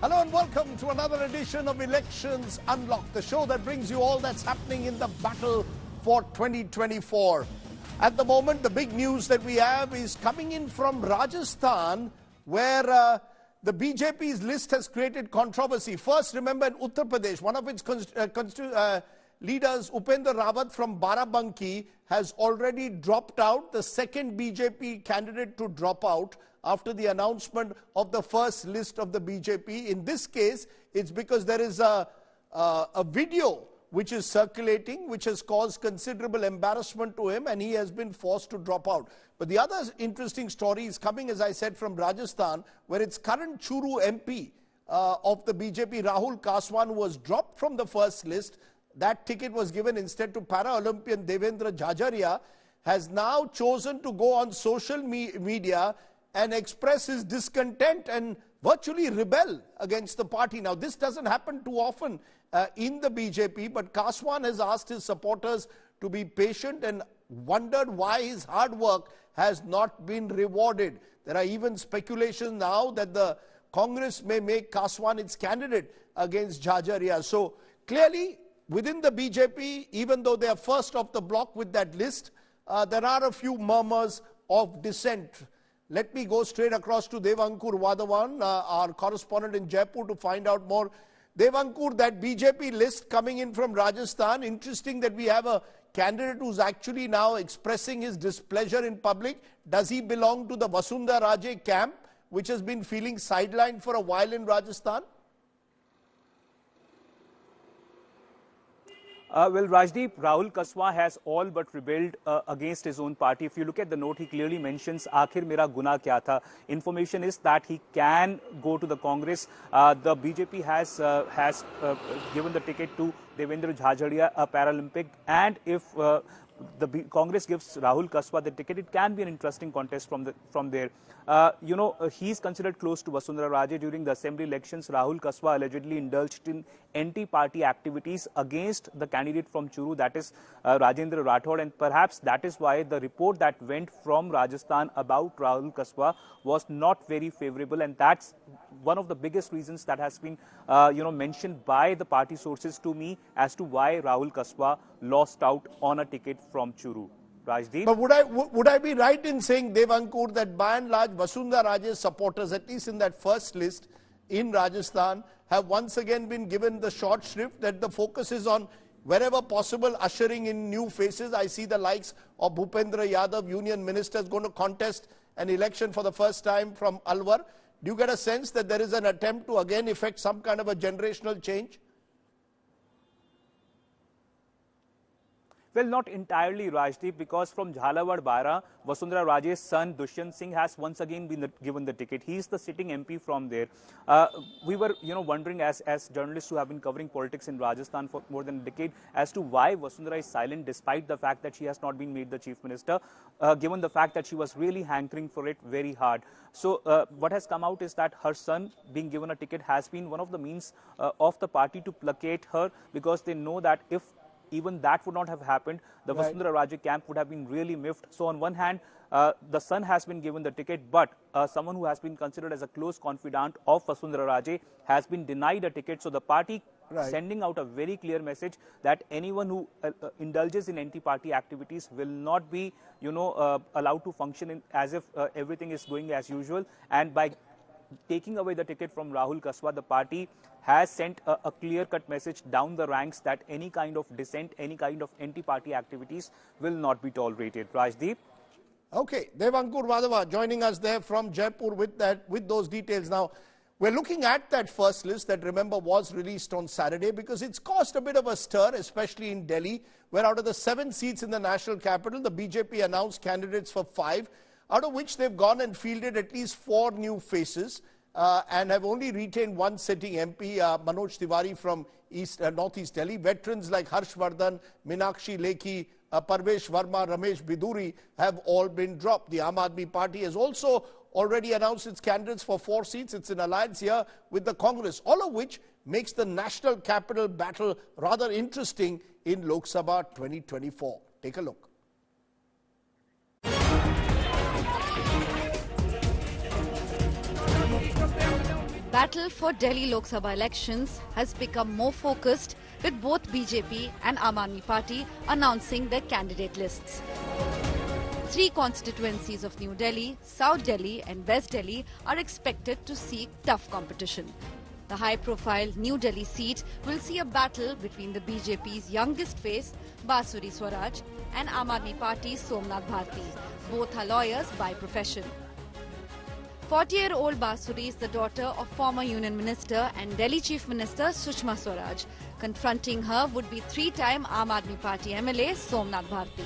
Hello and welcome to another edition of Elections Unlocked, the show that brings you all that's happening in the battle for 2024. At the moment, the big news that we have is coming in from Rajasthan, where the BJP's list has created controversy. First, remember in Uttar Pradesh, one of its leaders, Upendra Rawat from Barabanki, has already dropped out, the second BJP candidate to drop out after the announcement of the first list of the BJP. In this case, it's because there is a video which is circulating, which has caused considerable embarrassment to him, and he has been forced to drop out. But the other interesting story is coming, as I said, from Rajasthan, where its current Churu MP of the BJP, Rahul Kaswan, who was dropped from the first list. That ticket was given instead to Para-Olympian Devendra Jhajaria, has now chosen to go on social media and express his discontent and virtually rebel against the party. Now, this doesn't happen too often in the BJP, but Kaswan has asked his supporters to be patient and wondered why his hard work has not been rewarded. There are even speculations now that the Congress may make Kaswan its candidate against Jhajaria. So clearly, within the BJP, even though they are first off the block with that list, there are a few murmurs of dissent. Let me go straight across to Devankur Vadavan, our correspondent in Jaipur, to find out more. Devankur, that BJP list coming in from Rajasthan, interesting that we have a candidate who's actually now expressing his displeasure in public. Does he belong to the Vasundhara Raje camp, which has been feeling sidelined for a while in Rajasthan? Well, Rajdeep, Rahul Kaswan has all but rebelled against his own party. If you look at the note, he clearly mentions, "Aakhir mera guna kya tha?" Information is that he can go to the Congress. The BJP has given the ticket to Devendra Jhajaria, a Paralympic, and if the Congress gives Rahul Kaswan the ticket, it can be an interesting contest from there. He's considered close to Vasundhara Raje. During the assembly elections, Rahul Kaswan allegedly indulged in anti-party activities against the candidate from Churu, that is Rajendra Rathod, and perhaps that is why the report that went from Rajasthan about Rahul Kaswan was not very favorable, and that's one of the biggest reasons that has been mentioned by the party sources to me as to why Rahul Kaswan lost out on a ticket from Churu. Rajdeep? But would I be right in saying, Devankur, that by and large Vasundhara Raje's supporters, at least in that first list in Rajasthan, have once again been given the short shrift that the focus is on, wherever possible, ushering in new faces? I see the likes of Bhupendra Yadav, Union Minister, is going to contest an election for the first time from Alwar. Do you get a sense that there is an attempt to again effect some kind of a generational change? Well, not entirely, Rajdeep, because from Jhalawad Bara, Vasundhara Raje's son Dushyant Singh has once again been given the ticket. He is the sitting MP from there. We were, wondering as journalists who have been covering politics in Rajasthan for more than a decade as to why Vasundhara is silent, despite the fact that she has not been made the chief minister, given the fact that she was really hankering for it very hard. So what has come out is that her son being given a ticket has been one of the means of the party to placate her, because they know that if even that would not have happened, the Vasundhara Raje camp would have been really miffed. So on one hand, the son has been given the ticket, but someone who has been considered as a close confidant of Vasundhara Raje has been denied a ticket. So the party sending out a very clear message that anyone who indulges in anti-party activities will not be, allowed to function as if everything is going as usual. And by taking away the ticket from Rahul Kaswan, the party has sent a clear-cut message down the ranks that any kind of dissent, any kind of anti-party activities will not be tolerated. Rajdeep? Okay, Devankur Vadava joining us there from Jaipur with those details. Now, we're looking at that first list that, remember, was released on Saturday, because it's caused a bit of a stir, especially in Delhi, where out of the 7 seats in the national capital, the BJP announced candidates for 5, out of which they've gone and fielded at least 4 new faces. And have only retained 1 sitting MP, Manoj Tiwari from Northeast Delhi. Veterans like Harshvardhan, Meenakshi Lekhi, Parvesh Verma, Ramesh Biduri have all been dropped. The Aadmi party has also already announced its candidates for 4 seats. It's in alliance here with the Congress, all of which makes the national capital battle rather interesting in Lok Sabha 2024. Take a look. battle for Delhi Lok Sabha elections has become more focused, with both BJP and Aam Aadmi Party announcing their candidate lists. 3 constituencies of New Delhi, South Delhi and West Delhi are expected to see tough competition. The high-profile New Delhi seat will see a battle between the BJP's youngest face, Basuri Swaraj, and Aam Aadmi Party's Somnath Bharti. Both are lawyers by profession. 40-year-old Basuri is the daughter of former Union Minister and Delhi Chief Minister Sushma Swaraj. Confronting her would be 3-time Aam Aadmi Party MLA Somnath Bharti.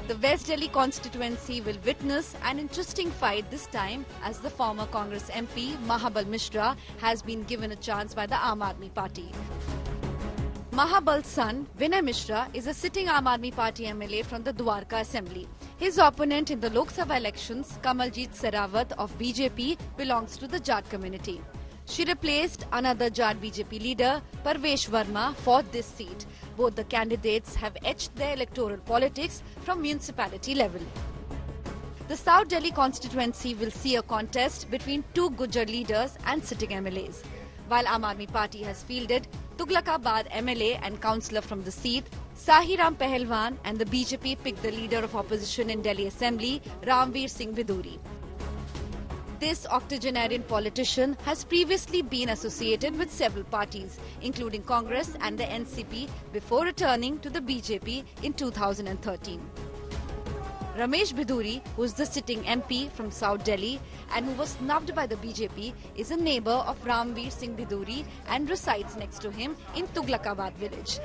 The West Delhi constituency will witness an interesting fight this time, as the former Congress MP Mahabal Mishra has been given a chance by the Aam Aadmi Party. Mahabal's son, Vinay Mishra, is a sitting Aam Aadmi Party MLA from the Dwarka Assembly. His opponent in the Lok Sabha elections, Kamaljeet Sehrawat of BJP, belongs to the Jat community. She replaced another Jat BJP leader, Parvesh Verma, for this seat. Both the candidates have etched their electoral politics from municipality level. The South Delhi constituency will see a contest between 2 Gujjar leaders and sitting MLAs. While Aam Aadmi Party has fielded Tughlakabad MLA and councillor from the seat, Sahiram Pahalwan, and the BJP picked the leader of opposition in Delhi Assembly, Ramveer Singh Biduri. This octogenarian politician has previously been associated with several parties, including Congress and the NCP, before returning to the BJP in 2013. Ramesh Biduri, who is the sitting MP from South Delhi and who was snubbed by the BJP, is a neighbour of Ramveer Singh Biduri and resides next to him in Tughlakabad village.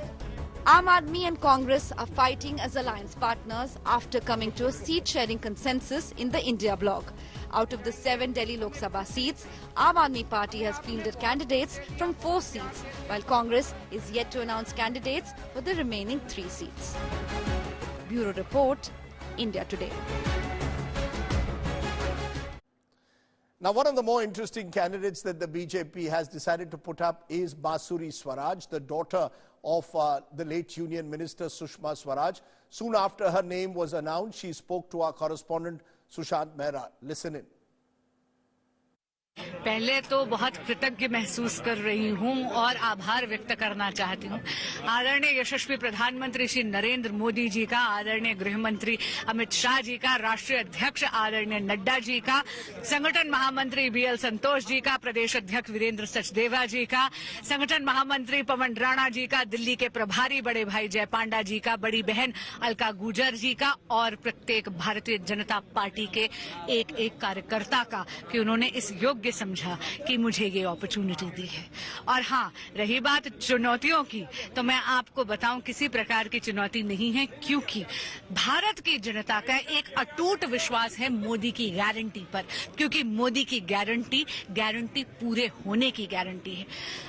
Aam Aadmi and Congress are fighting as alliance partners after coming to a seat-sharing consensus in the India bloc. Out of the 7 Delhi Lok Sabha seats, Aam Aadmi Party has fielded candidates from 4 seats, while Congress is yet to announce candidates for the remaining 3 seats. Bureau Report, India Today. Now, one of the more interesting candidates that the BJP has decided to put up is Basuri Swaraj, the daughter of the late Union Minister Sushma Swaraj. Soon after her name was announced, she spoke to our correspondent Sushant Mehra. Listen in. पहले तो बहुत कृतज्ञ महसूस कर रही हूं और आभार व्यक्त करना चाहती हूं आदरणीय यशस्वी प्रधानमंत्री श्री नरेंद्र मोदी जी का, आदरणीय गृह मंत्री अमित शाह जी का, राष्ट्रीय अध्यक्ष आदरणीय नड्डा जी का, संगठन महामंत्री बीएल संतोष जी का, प्रदेश अध्यक्ष वीरेंद्र सचदेवा जी का, संगठन महामंत्री पवन राणा जी का, दिल्ली के प्रभारी बड़े भाई जय पांडा जी का, बड़ी बहन अलका गुर्जर जी का और प्रत्येक भारतीय जनता पार्टी के एक एक कार्यकर्ता का कि उन्होंने इस योग्य समझा कि मुझे ये अपॉर्चुनिटी दी है। और हाँ, रही बात चुनौतियों की, तो मैं आपको बताऊं किसी प्रकार की चुनौती नहीं है, क्योंकि भारत की जनता का एक अटूट विश्वास है मोदी की गारंटी पर, क्योंकि मोदी की गारंटी पूरे होने की गारंटी है।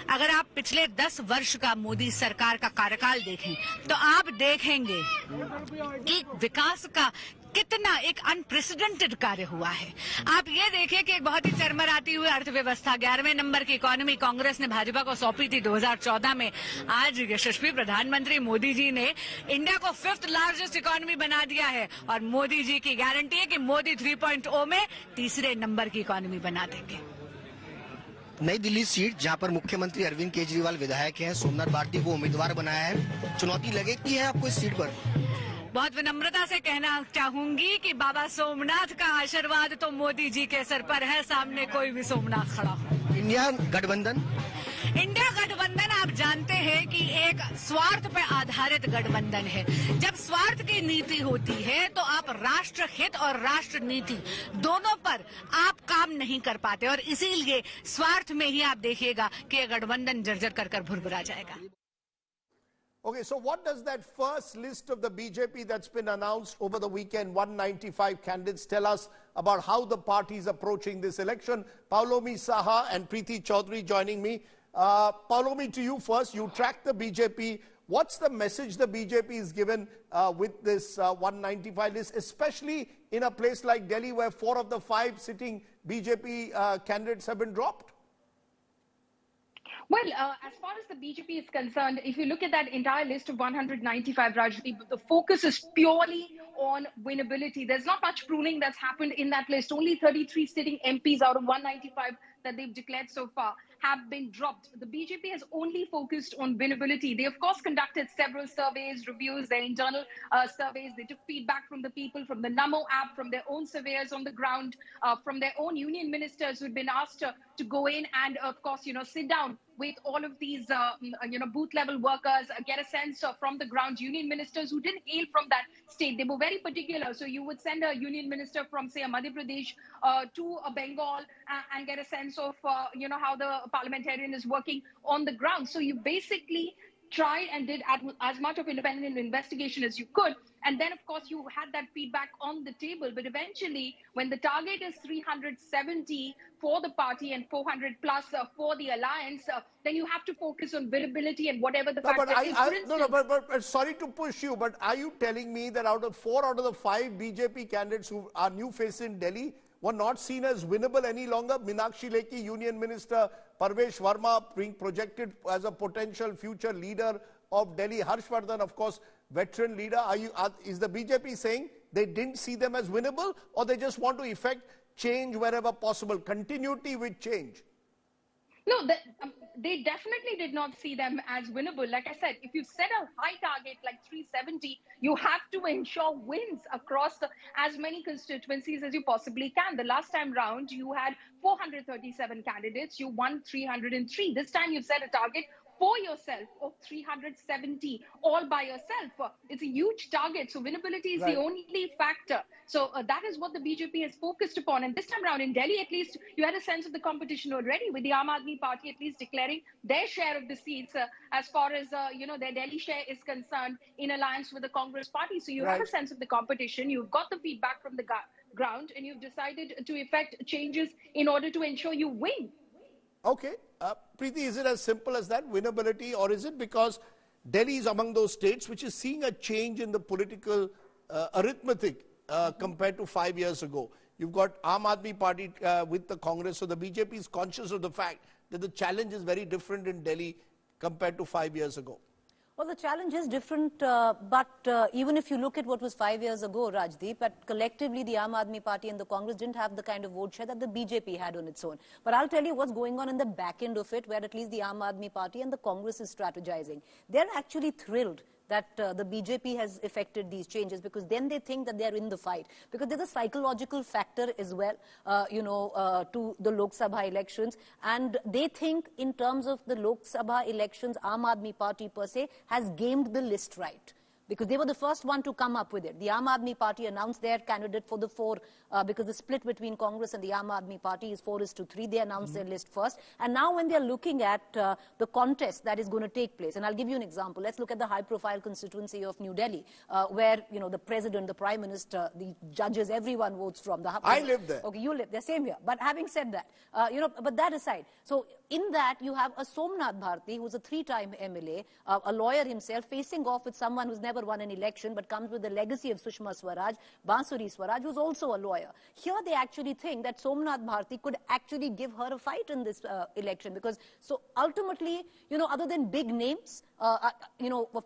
अगर आप पिछले 10 वर्ष का मोदी सरकार का कार्यकाल देखें तो आप देखेंगे कि विकास का कितना एक अनप्रेसिडेंटेड कार्य हुआ है। आप ये देखिए कि एक बहुत ही चरमराती हुई अर्थव्यवस्था, 11वें नंबर की इकोनॉमी कांग्रेस ने भाजपा को सौंपी थी 2014 में। आज यशस्वी प्रधानमंत्री मोदी जी ने इंडिया को 5th लार्जेस्ट इकोनॉमी बना दिया है और मोदी जी की गारंटी है कि मोदी 3.0 में 3रे नंबर की इकोनॉमी बना देंगे। नई दिल्ली सीट जहां पर मुख्यमंत्री अरविंद केजरीवाल विधायक हैं, सोमनाथ भारती को उम्मीदवार बनाया है, चुनौती लगेगी है आपको इस सीट पर? बहुत विनम्रता से कहना चाहूंगी कि बाबा सोमनाथ का आशीर्वाद तो मोदी जी के सर पर है, सामने कोई भी सोमनाथ खड़ा हो। इंडिया गठबंधन आप जानते हैं कि एक स्वार्थ पर आधारित गठबंधन है। जब स्वार्थ की नीति होती है तो आप राष्ट्र हित और राष्ट्र नीति दोनों पर आप काम नहीं कर पाते, और इसीलिए स्वार्थ में ही आप देखिएगा कि यह गठबंधन जर्जर कर भुरभुरा जाएगा। Okay, so what does that first list of the BJP that's been announced over the weekend, 195 candidates, tell us about how the party is approaching this election? Paulomi Saha and Preeti Chaudhary joining me. Paulomi, to you first. You track the BJP. What's the message the BJP is given with this 195 list, especially in a place like Delhi where 4 of the 5 sitting BJP candidates have been dropped? Well, as far as the BJP is concerned, if you look at that entire list of 195, Rajdeep, the focus is purely on winnability. There's not much pruning that's happened in that list. Only 33 sitting MPs out of 195 that they've declared so far have been dropped. The BJP has only focused on winnability. They, of course, conducted several surveys, reviews, their internal surveys. They took feedback from the people, from the Namo app, from their own surveyors on the ground, from their own union ministers who'd been asked to go in and, of course, sit down with all of these, booth level workers, get a sense from the ground. Union ministers who didn't hail from that state, they were very particular. So you would send a union minister from, say, a Madhya Pradesh to a Bengal and get a sense of, how the parliamentarian is working on the ground. So you basically tried and did as much of independent investigation as you could. And then, of course, you had that feedback on the table. But eventually, when the target is 370 for the party and 400 plus for the alliance, then you have to focus on winnability and whatever the factor is. But sorry to push you, but are you telling me that four out of the 5 BJP candidates who are new faces in Delhi were not seen as winnable any longer? Meenakshi Lekhi, Union Minister, Parvesh Verma being projected as a potential future leader of Delhi, Harshvardhan, of course, veteran leader. Is the BJP saying they didn't see them as winnable, or they just want to effect change wherever possible, continuity with change? No, they definitely did not see them as winnable. Like I said, if you set a high target like 370, you have to ensure wins across as many constituencies as you possibly can. The last time round, you had 437 candidates. You won 303. This time you've set a target for yourself of 370 all by yourself. It's a huge target. So winnability is the only factor. So that is what the BJP has focused upon. And this time around in Delhi, at least, you had a sense of the competition already, with the Aam Aadmi Party at least declaring their share of the seats as far as, their Delhi share is concerned in alliance with the Congress party. So you have a sense of the competition. You've got the feedback from the ground, and you've decided to effect changes in order to ensure you win. Okay. Preeti, is it as simple as that, winnability, or is it because Delhi is among those states which is seeing a change in the political arithmetic compared to 5 years ago? You've got Aam Aadmi Party with the Congress, so the BJP is conscious of the fact that the challenge is very different in Delhi compared to 5 years ago. Well, the challenge is different, but even if you look at what was 5 years ago, Rajdeep, but collectively the Aam Aadmi Party and the Congress didn't have the kind of vote share that the BJP had on its own. But I'll tell you what's going on in the back end of it, where at least the Aam Aadmi Party and the Congress is strategizing. They're actually thrilled that the BJP has effected these changes, because then they think that they're in the fight. Because there's a psychological factor as well, to the Lok Sabha elections. And they think in terms of the Lok Sabha elections, Aam Aadmi Party per se has gamed the list right, because they were the first one to come up with it. The Aam Aadmi Party announced their candidate for the 4, because the split between Congress and the Aam Aadmi Party is 4:3. They announced their list first. And now when they're looking at the contest that is going to take place, and I'll give you an example. Let's look at the high-profile constituency of New Delhi, where, the president, the prime minister, the judges, everyone votes from. I live there. Okay, you live there, same here. But having said that, but that aside, so in that you have a Somnath Bharti, who's a 3-time MLA, a lawyer himself, facing off with someone who's never won an election but comes with the legacy of Sushma Swaraj, Basuri Swaraj, who's also a lawyer. Here they actually think that Somnath Bharti could actually give her a fight in this election, because so ultimately, other than big names,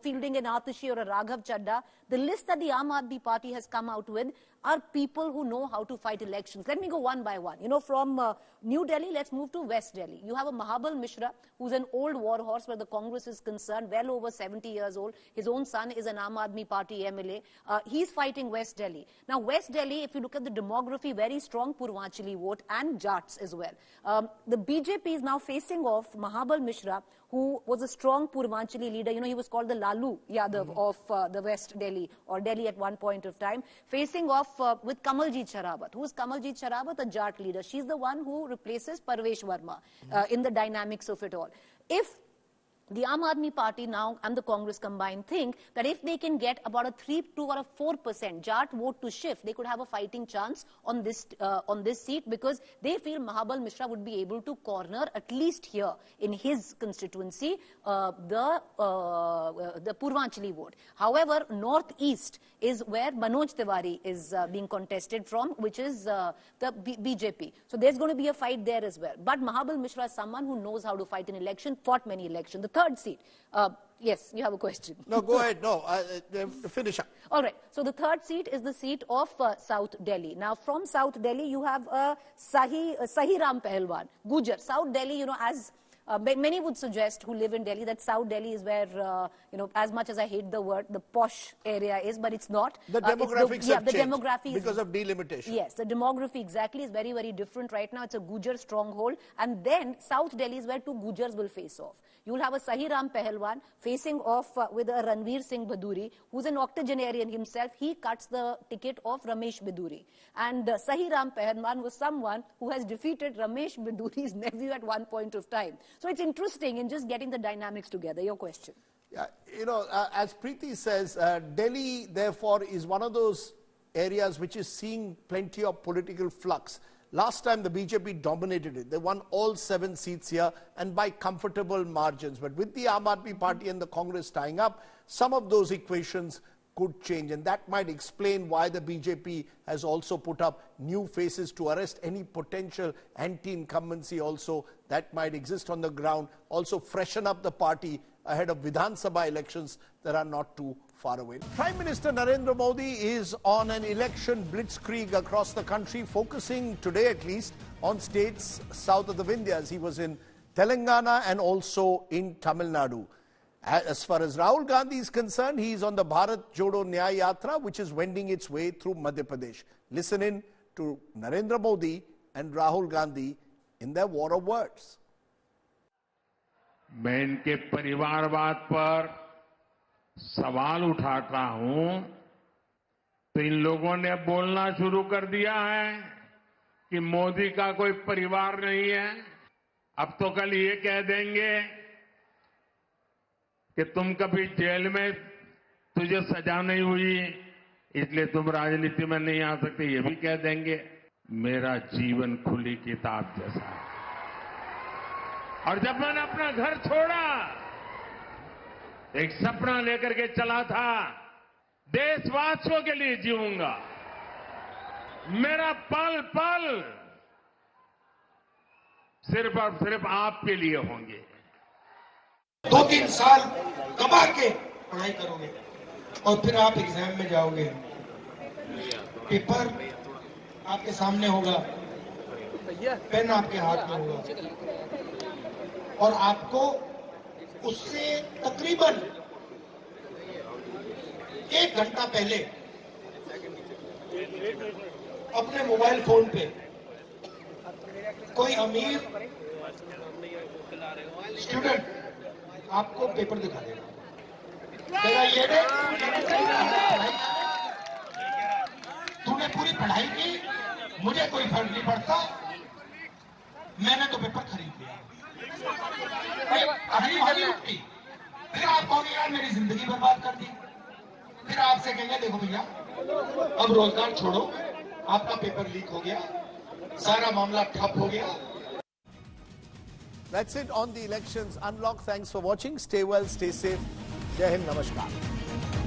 fielding an Atishi or a Raghav Chadda, the list that the Aam Aadmi Party has come out with are people who know how to fight elections. Let me go one by one. From New Delhi, let's move to West Delhi. You have a Mahabal Mishra, who's an old war horse where the Congress is concerned, well over 70 years old. His own son is an Aam Aadmi Party MLA. He's fighting West Delhi. Now, West Delhi, if you look at the demography, very strong Purvanchali vote and Jats as well. The BJP is now facing off Mahabal Mishra, who was a strong Purvanchali leader. He was called the Lalu Yadav of the West Delhi, or Delhi at one point of time, facing off with Kamaljeet Sarabat. Who is Kamaljeet Sarabat? A Jat leader. She's the one who replaces Parvesh Verma in the dynamics of it all. If the Aam Aadmi Party now and the Congress combined think that if they can get about a 3 to or a 4% Jat vote to shift, they could have a fighting chance on this seat, because they feel Mahabal Mishra would be able to corner, at least here in his constituency, the Purvanchali vote. However, northeast is where Manoj Tiwari is being contested from, which is the BJP. So there's going to be a fight there as well. But Mahabal Mishra is someone who knows how to fight an election, fought many elections. The third seat, Yes, you have a question. No, go ahead. No, finish up. All right. So the third seat is the seat of South Delhi. Now, from South Delhi, you have Sahi Ram Pahalwan, Gujar. South Delhi, you know, as many would suggest who live in Delhi that South Delhi is where, you know, as much as I hate the word, the posh area is, but it's not. The demographics have changed demography because of delimitation. Yes, the demography exactly is very, very different right now. It's a Gujar stronghold. And then South Delhi is where two Gujars will face off. You will have a Sahi Ram Pahalwan facing off with a Ranveer Singh Bhaduri, who's an octogenarian himself. He cuts the ticket of Ramesh Biduri. And Sahi Ram Pahalwan was someone who has defeated Ramesh Biduri's nephew at one point of time. So it's interesting in just getting the dynamics together. Your question. Yeah, you know, as Preeti says, Delhi, therefore, is one of those areas which is seeing plenty of political flux. Last time the BJP dominated it. They won all 7 seats here and by comfortable margins. But with the Aam Aadmi Party and the Congress tying up, some of those equations could change. And that might explain why the BJP has also put up new faces to arrest any potential anti-incumbency also that might exist on the ground. Also freshen up the party ahead of Vidhan Sabha elections that are not too far away. Prime Minister Narendra Modi is on an election blitzkrieg across the country, focusing today at least on states south of the Vindhyas. He was in Telangana and also in Tamil Nadu. As far as Rahul Gandhi is concerned, he is on the Bharat Jodo Nyaya Yatra, which is wending its way through Madhya Pradesh. Listen in to Narendra Modi and Rahul Gandhi in their war of words. मैं इनके परिवारवाद पर सवाल उठाता हूं तो इन लोगों ने बोलना शुरू कर दिया है कि मोदी का कोई परिवार नहीं है। अब तो कल ये कह देंगे कि तुम कभी जेल में तुझे सजा नहीं हुई इसलिए तुम राजनीति में नहीं आ सकते, ये भी कह देंगे। मेरा जीवन खुली किताब जैसा है और जब मैंने अपना घर छोड़ा एक सपना लेकर के चला था, देशवासियों के लिए जीऊंगा। मेरा पल पल सिर्फ और सिर्फ आपके लिए होंगे। 2-3 साल कमा के पढ़ाई करोगे और फिर आप एग्जाम में जाओगे, पेपर आपके सामने होगा, पेन आपके हाथ में होगा और आपको उससे तकरीबन 1 घंटा पहले अपने मोबाइल फोन पे कोई अमीर स्टूडेंट आपको पेपर दिखा देगा। तेरा ये तूने पूरी पढ़ाई की, मुझे कोई फर्क नहीं पड़ता, मैंने तो पेपर खरीद लिया। फिर आप कहोगे यार मेरी जिंदगी बर्बाद कर दी। फिर आपसे कहेंगे देखो भैया अब रोजगार छोड़ो, आपका पेपर लीक हो गया, सारा मामला ठप हो गया। That's it on the elections unlock. Thanks for watching. Stay well, stay safe. Jai Hind, namaskar.